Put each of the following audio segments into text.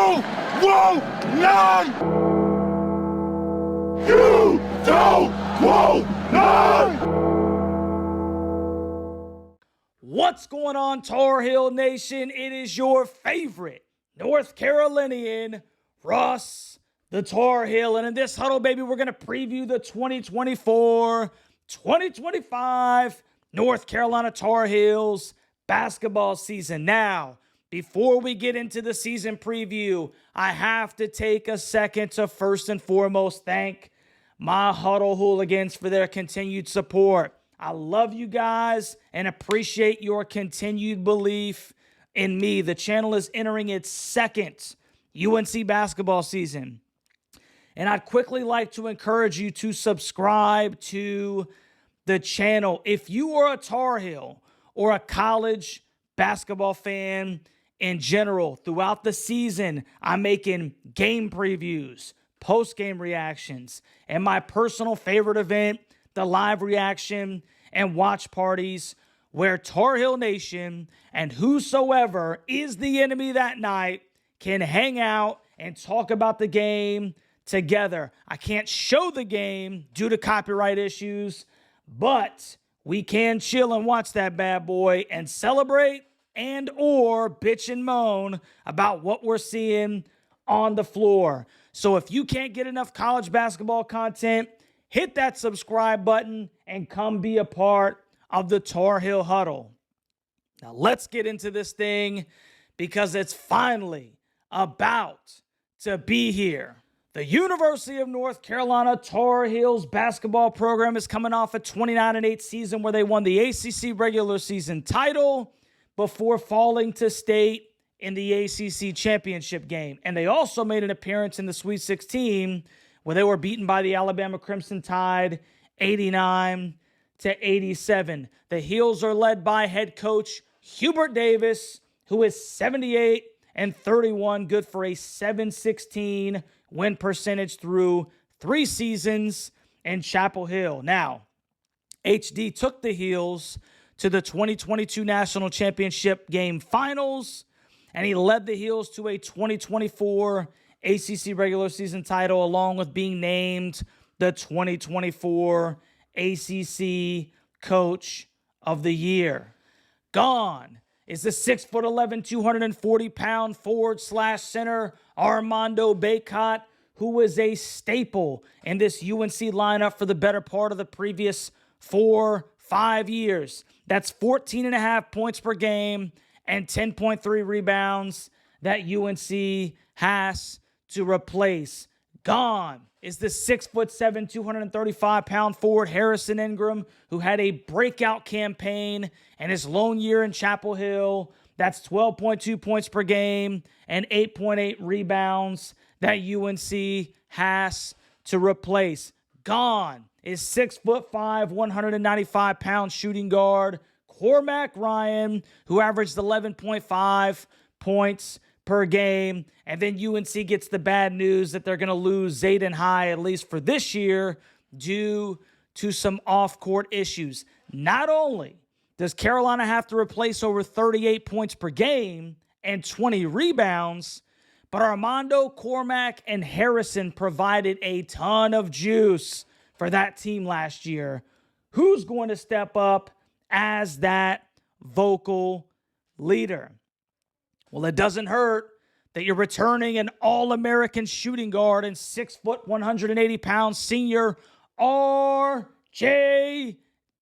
want none! You don't want none! What's going on, Tar Heel Nation? It is your favorite North Carolinian, Russ the Tar Heel. And in this huddle, baby, we're going to preview the 2024-2025 North Carolina Tar Heels basketball season. Now, before we get into the season preview, I have to take a second to first and foremost thank my huddle hooligans for their continued support. I love you guys and appreciate your continued belief in me. The channel is entering its second UNC basketball season. And I'd quickly like to encourage you to subscribe to the channel. If you are a Tar Heel or a college basketball fan in general, throughout the season, I'm making game previews, post-game reactions, and my personal favorite event, the live reaction and watch parties, where Tar Heel Nation and whosoever is the enemy that night can hang out and talk about the game together. I can't show the game due to copyright issues, but we can chill and watch that bad boy and celebrate and or bitch and moan about what we're seeing on the floor. So if you can't get enough college basketball content, hit that subscribe button and come be a part of the Tar Heel Huddle. Now let's get into this thing because it's finally about to be here. The University of North Carolina Tar Heels basketball program is coming off a 29-8 season where they won the ACC regular season title before falling to state in the ACC championship game. And they also made an appearance in the Sweet 16 where they were beaten by the Alabama Crimson Tide 89-87. The Heels are led by head coach Hubert Davis, who is 78-31, good for a .716 win percentage through 3 seasons in Chapel Hill. Now, HD took the Heels to the 2022 National Championship game finals, and he led the Heels to a 2024 ACC regular season title, along with being named the 2024 ACC Coach of the Year. Gone is the 6'11", 240-pound forward/center Armando Bacot, who was a staple in this UNC lineup for the better part of the previous 4-5 years. That's 14.5 points per game and 10.3 rebounds that UNC has to replace. Gone is the 6'7", 235-pound forward Harrison Ingram, who had a breakout campaign in his lone year in Chapel Hill. That's 12.2 points per game and 8.8 rebounds that UNC has to replace. Gone is 6'5", 195-pound shooting guard Cormac Ryan, who averaged 11.5 points per game. And then UNC gets the bad news that they're going to lose Zayden High, at least for this year, due to some off-court issues. Not only does Carolina have to replace over 38 points per game and 20 rebounds, but Armando, Cormac, and Harrison provided a ton of juice for that team last year. Who's going to step up as that vocal leader? Well, it doesn't hurt that you're returning an All-American shooting guard and 6', 180-pound senior R.J.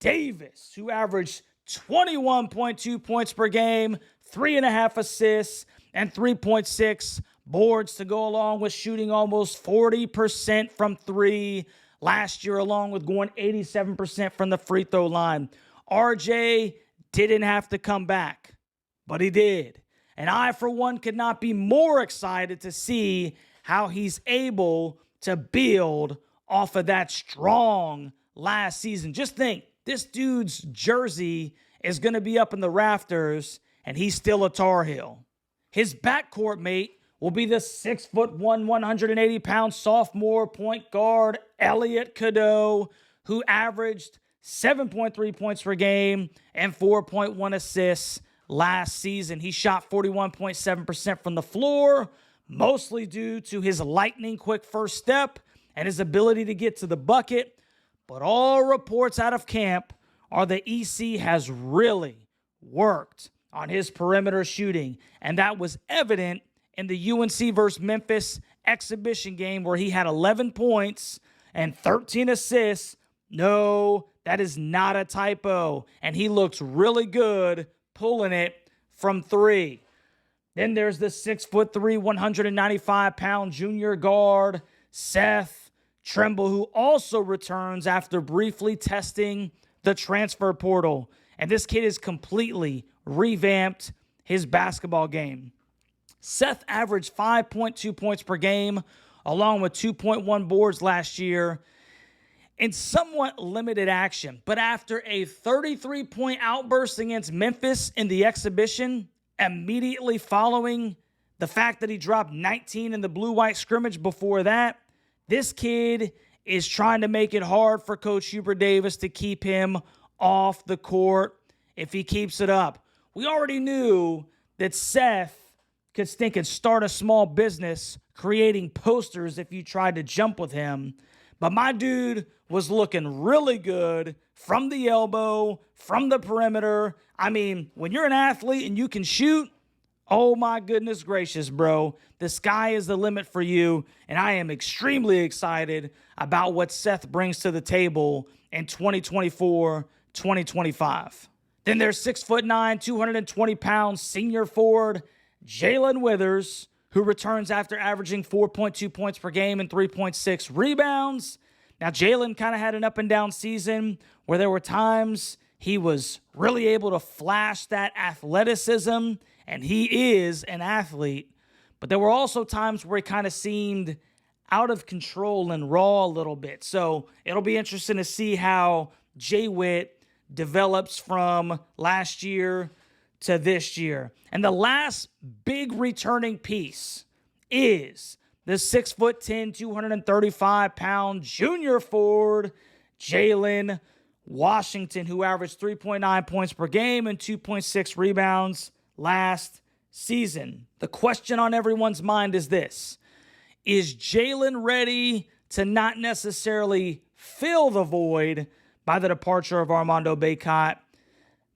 Davis, who averaged 21.2 points per game, 3.5 assists, and 3.6 boards to go along with shooting almost 40% from 3 last year, along with going 87% from the free throw line. RJ didn't have to come back, but he did. And I, for one, could not be more excited to see how he's able to build off of that strong last season. Just think, this dude's jersey is going to be up in the rafters, and he's still a Tar Heel. His backcourt mate will be the 6'1", 180-pound sophomore point guard Elliot Cadeau, who averaged 7.3 points per game and 4.1 assists last season. He shot 41.7% from the floor, mostly due to his lightning quick first step and his ability to get to the bucket. But all reports out of camp are the EC has really worked on his perimeter shooting, and that was evident in the UNC versus Memphis exhibition game where he had 11 points and 13 assists. No, that is not a typo, and he looks really good pulling it from three. Then there's the 6'3", 195-pound junior guard, Seth Trimble, who also returns after briefly testing the transfer portal. And this kid has completely revamped his basketball game. Seth averaged 5.2 points per game, along with 2.1 boards last year in somewhat limited action. But after a 33-point outburst against Memphis in the exhibition, immediately following the fact that he dropped 19 in the blue-white scrimmage before that, this kid is trying to make it hard for Coach Hubert Davis to keep him off the court if he keeps it up. We already knew that Seth could start a small business creating posters if you tried to jump with him. But my dude was looking really good from the elbow, from the perimeter. I mean, when you're an athlete and you can shoot, oh my goodness gracious, bro. The sky is the limit for you, and I am extremely excited about what Seth brings to the table in 2024-2025. Then there's 6'9", 220-pound senior forward Jalen Withers, who returns after averaging 4.2 points per game and 3.6 rebounds. Now, Jalen kind of had an up-and-down season where there were times he was really able to flash that athleticism, and he is an athlete. But there were also times where he kind of seemed out of control and raw a little bit. So it'll be interesting to see how J-Witt develops from last year to this year. And the last big returning piece is the 6'10", 235-pound junior forward, Jalen Washington, who averaged 3.9 points per game and 2.6 rebounds last season. The question on everyone's mind is this: is Jalen ready to not necessarily fill the void by the departure of Armando Bacot,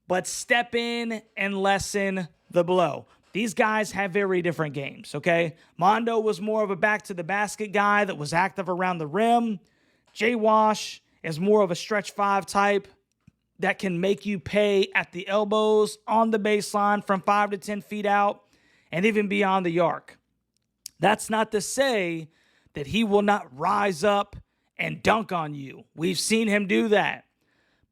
but step in and lessen the blow? These guys have very different games, okay? Mondo was more of a back-to-the-basket guy that was active around the rim. J-Wash is more of a stretch five type that can make you pay at the elbows, on the baseline, from 5 to 10 feet out, and even beyond the arc. That's not to say that he will not rise up and dunk on you. We've seen him do that.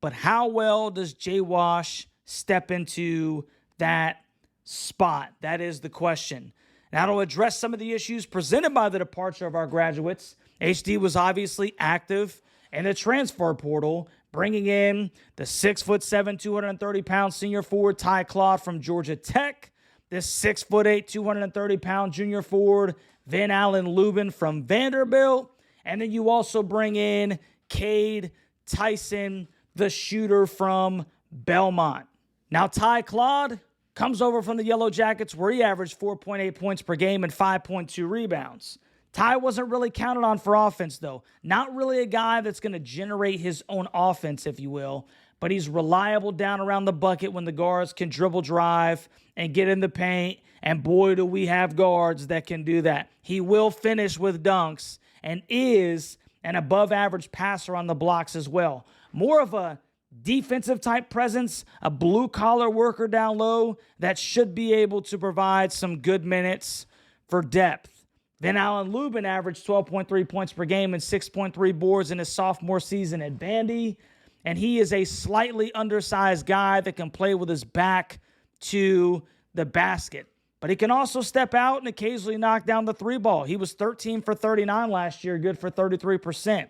But how well does J-Wash step into that spot? That is the question. Now, to address some of the issues presented by the departure of our graduates, HD was obviously active in the transfer portal, bringing in the 6'7", 230-pound senior forward Ty Claude from Georgia Tech, this 6'8", 230-pound junior forward Van Allen Lubin from Vanderbilt, and then you also bring in Cade Tyson, the shooter from Belmont. Now, Ty Claude comes over from the Yellow Jackets, where he averaged 4.8 points per game and 5.2 rebounds. Ty wasn't really counted on for offense, though. Not really a guy that's going to generate his own offense, if you will, but he's reliable down around the bucket when the guards can dribble drive and get in the paint, and boy, do we have guards that can do that. He will finish with dunks and is an above-average passer on the blocks as well. More of a defensive type presence, a blue-collar worker down low that should be able to provide some good minutes for depth. Van Allen Lubin averaged 12.3 points per game and 6.3 boards in his sophomore season at Vandy, and he is a slightly undersized guy that can play with his back to the basket. But he can also step out and occasionally knock down the three ball. He was 13 for 39 last year, good for 33%.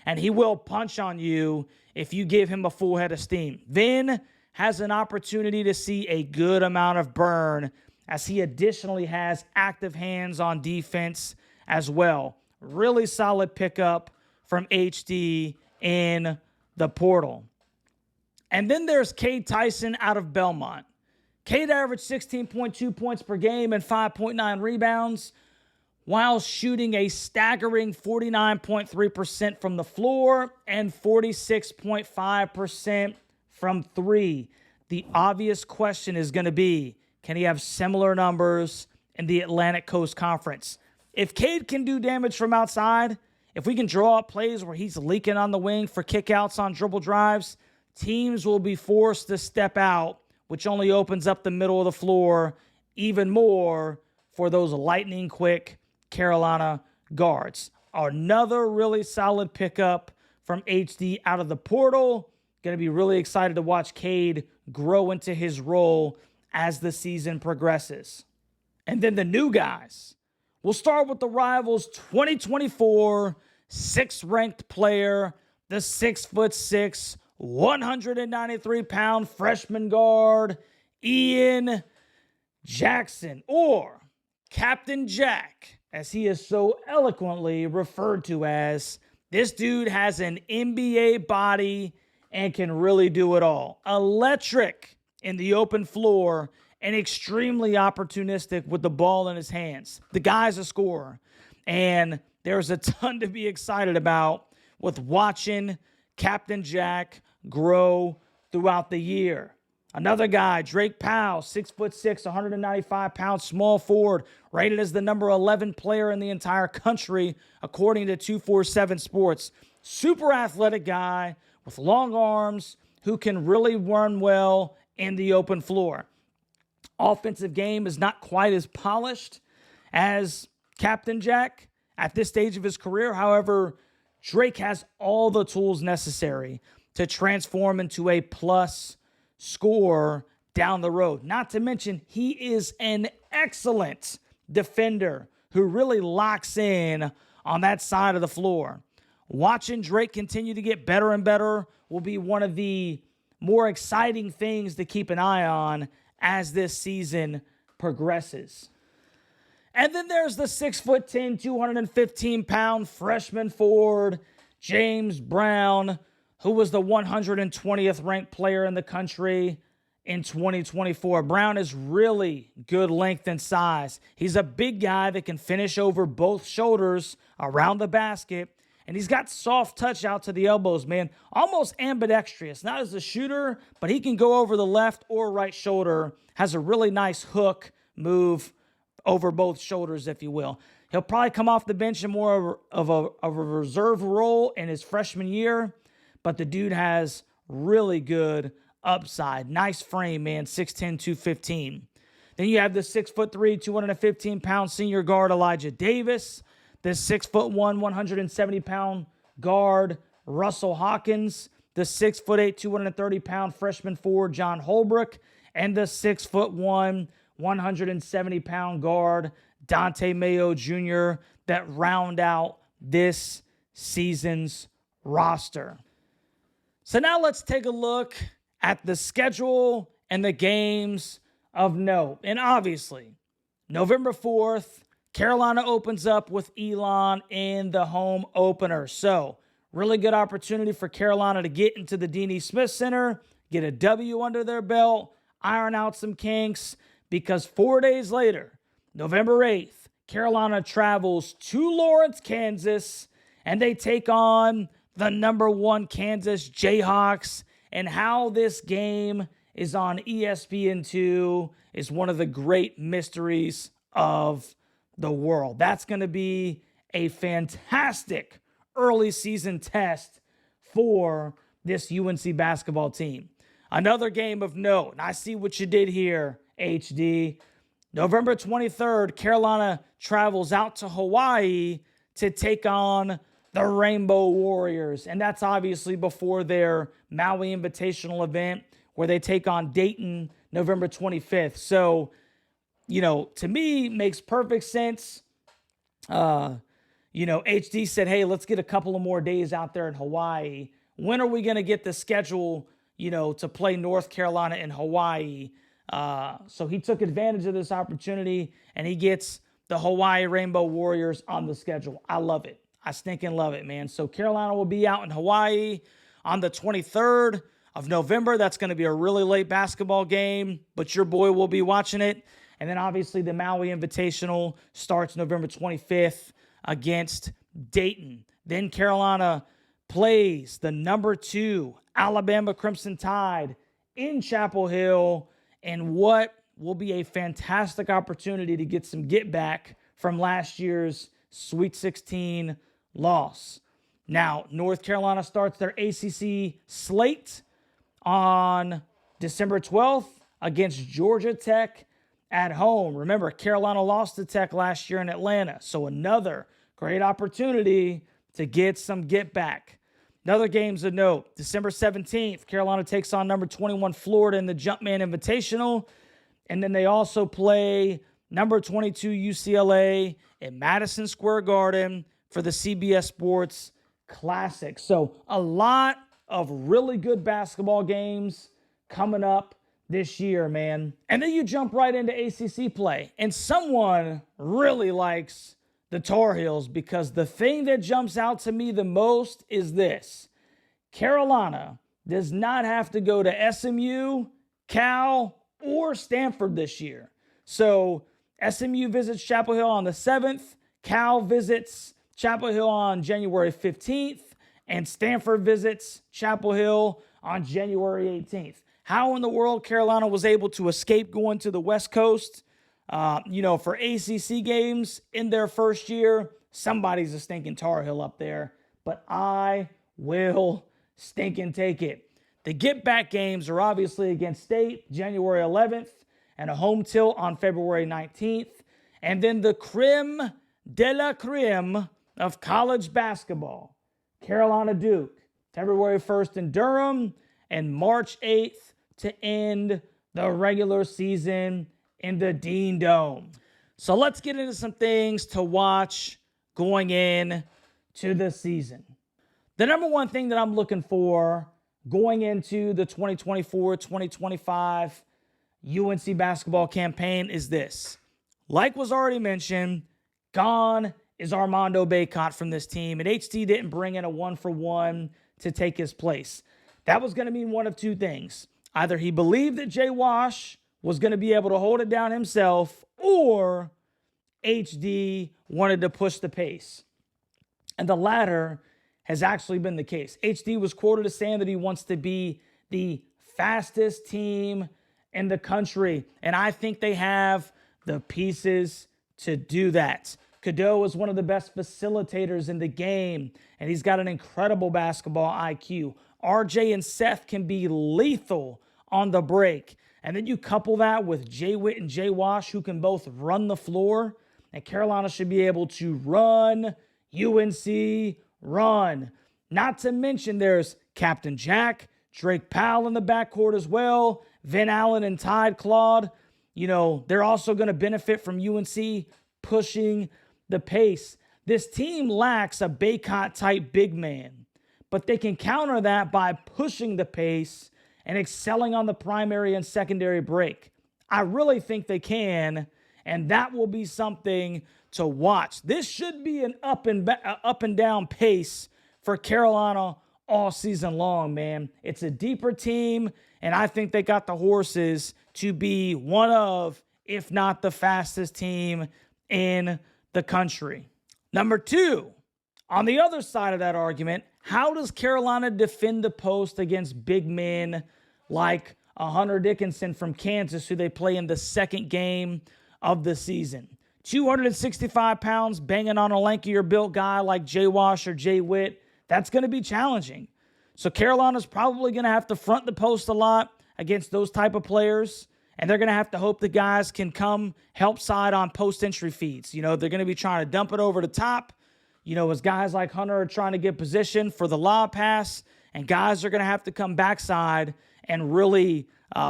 And he will punch on you if you give him a full head of steam. Vin has an opportunity to see a good amount of burn, as he additionally has active hands on defense as well. Really solid pickup from HD in the portal. And then there's Cade Tyson out of Belmont. Cade averaged 16.2 points per game and 5.9 rebounds. while shooting a staggering 49.3% from the floor and 46.5% from three. The obvious question is going to be, can he have similar numbers in the Atlantic Coast Conference? If Cade can do damage from outside, if we can draw up plays where he's leaking on the wing for kickouts on dribble drives, teams will be forced to step out, which only opens up the middle of the floor even more for those lightning-quick Carolina guards. Another really solid pickup from HD out of the portal. Going to be really excited to watch Cade grow into his role as the season progresses. And then the new guys. We'll start with the Rivals 2024 sixth-ranked player, the 6'6", 193-pound freshman guard, Ian Jackson, or Captain Jack, as he is so eloquently referred to as. This dude has an NBA body and can really do it all. Electric in the open floor and extremely opportunistic with the ball in his hands. The guy's a scorer, and there's a ton to be excited about with watching Captain Jack grow throughout the year. Another guy, Drake Powell, 6'6", 195-pound small forward, rated as the number 11 player in the entire country, according to 247 Sports. Super athletic guy with long arms who can really run well in the open floor. Offensive game is not quite as polished as Captain Jack at this stage of his career. However, Drake has all the tools necessary to transform into a plus scorer down the road. Not to mention, he is an excellent defender who really locks in on that side of the floor. Watching Drake continue to get better and better will be one of the more exciting things to keep an eye on as this season progresses. And then there's the 6'10", 215-pound freshman forward, James Brown, who was the 120th ranked player in the country in 2024. Brown is really good length and size. He's a big guy that can finish over both shoulders around the basket, and he's got soft touch out to the elbows, man. Almost ambidextrous. Not as a shooter, but he can go over the left or right shoulder. Has a really nice hook move over both shoulders, if you will. He'll probably come off the bench in more of a reserve role in his freshman year, but the dude has really good upside. Nice frame, man. 6'10", 215. Then you have the 6'3", 215-pound senior guard Elijah Davis, the 6'1", 170-pound guard Russell Hawkins, the 6'8", 230-pound freshman forward John Holbrook, and the 6'1", 170-pound guard Dante Mayo Jr. that round out this season's roster. So now let's take a look at the schedule and the games of note. And obviously, November 4th, Carolina opens up with Elon in the home opener. So, really good opportunity for Carolina to get into the D.N.E. Smith Center, get a W under their belt, iron out some kinks, because 4 days later, November 8th, Carolina travels to Lawrence, Kansas, and they take on the number 1 Kansas Jayhawks. And how this game is on ESPN2 is one of the great mysteries of the world. That's going to be a fantastic early season test for this UNC basketball team. Another game of note, and I see what you did here, HD. November 23rd, Carolina travels out to Hawaii to take on the Rainbow Warriors. And that's obviously before their Maui Invitational event where they take on Dayton November 25th. So, to me, makes perfect sense. HD said, hey, let's get a couple of more days out there in Hawaii. When are we going to get the schedule, to play North Carolina and Hawaii? So he took advantage of this opportunity, and he gets the Hawaii Rainbow Warriors on the schedule. I love it. I stinking love it, man. So Carolina will be out in Hawaii on the 23rd of November. That's going to be a really late basketball game, but your boy will be watching it. And then obviously the Maui Invitational starts November 25th against Dayton. Then Carolina plays the number 2 Alabama Crimson Tide in Chapel Hill, and what will be a fantastic opportunity to get some get back from last year's Sweet 16 loss. Now, North Carolina starts their ACC slate on December 12th against Georgia Tech at home. Remember, Carolina lost to Tech last year in Atlanta, so another great opportunity to get some get back. Another games of note, December 17th, Carolina takes on number 21 Florida in the Jumpman Invitational. And then they also play number 22 UCLA at Madison Square Garden for the CBS Sports Classic. So a lot of really good basketball games coming up this year, man. And then you jump right into ACC play. And someone really likes the Tar Heels, because the thing that jumps out to me the most is this. Carolina does not have to go to SMU, Cal, or Stanford this year. So SMU visits Chapel Hill on the 7th, Cal visits Chapel Hill on January 15th, and Stanford visits Chapel Hill on January 18th. How in the world Carolina was able to escape going to the West Coast, for ACC games in their first year, somebody's a stinking Tar Heel up there, but I will stinking take it. The get-back games are obviously against State, January 11th, and a home tilt on February 19th. And then the creme de la creme of college basketball, Carolina Duke, February 1st in Durham, and March 8th to end the regular season in the Dean Dome. So let's get into some things to watch going in to the season. The number one thing that I'm looking for going into the 2024-2025 UNC basketball campaign is this. Like was already mentioned, gone is Armando Bacot from this team, and HD didn't bring in a 1-for-1 to take his place. That was going to mean one of two things. Either he believed that Jay Wash was going to be able to hold it down himself, or HD wanted to push the pace. And the latter has actually been the case. HD was quoted as saying that he wants to be the fastest team in the country, and I think they have the pieces to do that. Cadeau is one of the best facilitators in the game, and he's got an incredible basketball IQ. RJ and Seth can be lethal on the break. And then you couple that with Jay Witt and Jay Wash, who can both run the floor, and Carolina should be able to run, UNC, run. Not to mention there's Captain Jack, Drake Powell in the backcourt as well, Van Allen and Tide Claude. They're also going to benefit from UNC pushing the pace. This team lacks a Bacot-type big man, but they can counter that by pushing the pace and excelling on the primary and secondary break. I really think they can, and that will be something to watch. This should be an up and down pace for Carolina all season long, man. It's a deeper team, and I think they got the horses to be one of, if not the fastest team in the country. Number two, on the other side of that argument, how does Carolina defend the post against big men like Hunter Dickinson from Kansas, who they play in the second game of the season? 265 pounds, banging on a lankier built guy like Jay Wash or Jay Witt, that's going to be challenging. So Carolina's probably going to have to front the post a lot against those type of players, and they're going to have to hope the guys can come help side on post-entry feeds. They're going to be trying to dump it over the top, as guys like Hunter are trying to get position for the lob pass, and guys are going to have to come backside and really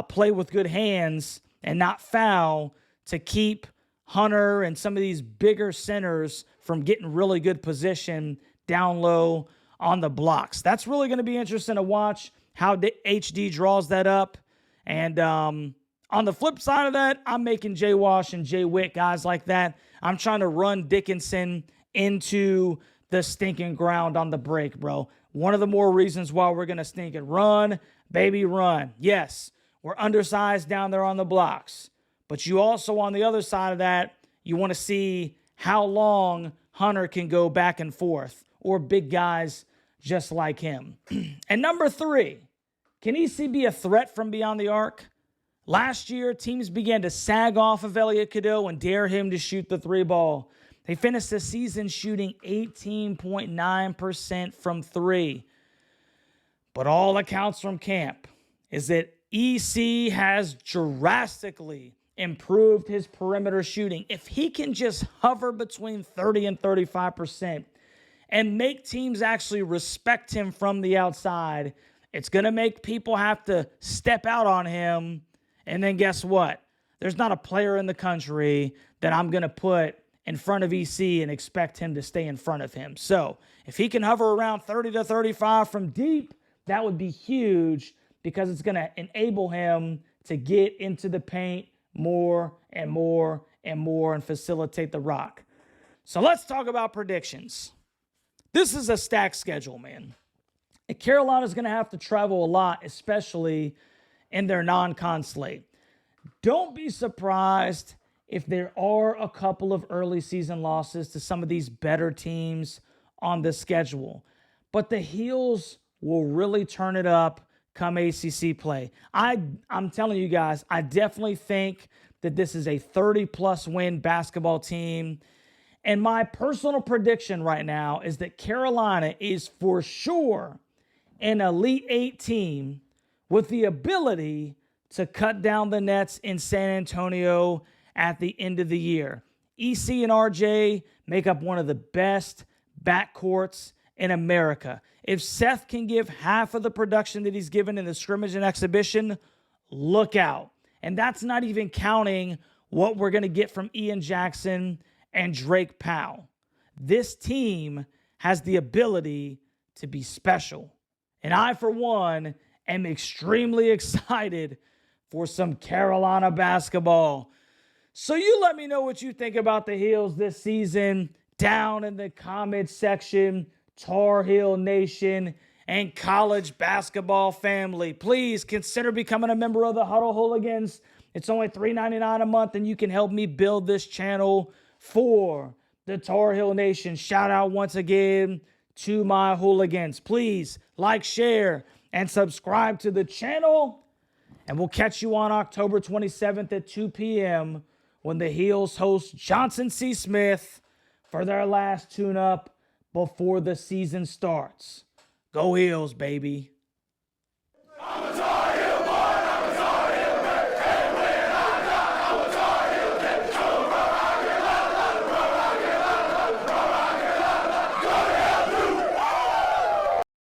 play with good hands and not foul to keep Hunter and some of these bigger centers from getting really good position down low on the blocks. That's really going to be interesting to watch how HD draws that up. And on the flip side of that, I'm making Jay Wash and Jay Witt, guys like that. I'm trying to run Dickinson into the stinking ground on the break, bro. One of the more reasons why we're going to stinking run, baby, run. Yes, we're undersized down there on the blocks, But you also, on the other side of that, you want to see how long Hunter can go back and forth, or big guys just like him. And number 3, can EC be a threat from beyond the arc? Last year, teams began to sag off of Elliot Cadeau and dare him to shoot the 3 ball. They finished the season shooting 18.9% from 3. But all accounts from camp is that EC has drastically improved his perimeter shooting. If he can just hover between 30 and 35% and make teams actually respect him from the outside, it's going to make people have to step out on him. And then guess what? There's not a player in the country that I'm going to put in front of EC and expect him to stay in front of him. So if he can hover around 30 to 35 from deep, that would be huge, because it's going to enable him to get into the paint more and more and more and facilitate the rock. So let's talk about predictions. This is a stacked schedule, man. And Carolina's going to have to travel a lot, especially in their non-con slate. Don't be surprised if there are a couple of early season losses to some of these better teams on the schedule. But the Heels will really turn it up come ACC play. I'm telling you guys, I definitely think that this is a 30-plus win basketball team. And my personal prediction right now is that Carolina is for sure an Elite 8 team with the ability to cut down the nets in San Antonio at the end of the year. EC and RJ make up one of the best backcourts in America. If Seth can give half of the production that he's given in the scrimmage and exhibition, look out. And that's not even counting what we're going to get from Ian Jackson and Drake Powell. This team has the ability to be special. And I, for one, am extremely excited for some Carolina basketball. So you let me know what you think about the Heels this season down in the comments section. Tar Heel Nation and college basketball family, please consider becoming a member of the Huddle Hooligans. It's only $3.99 a month, and you can help me build this channel for the Tar Heel Nation. Shout out once again to my hooligans. Please like, share, and subscribe to the channel. And we'll catch you on October 27th at 2 p.m. when the Heels host Johnson C. Smith for their last tune-up before the season starts. Go Heels, baby.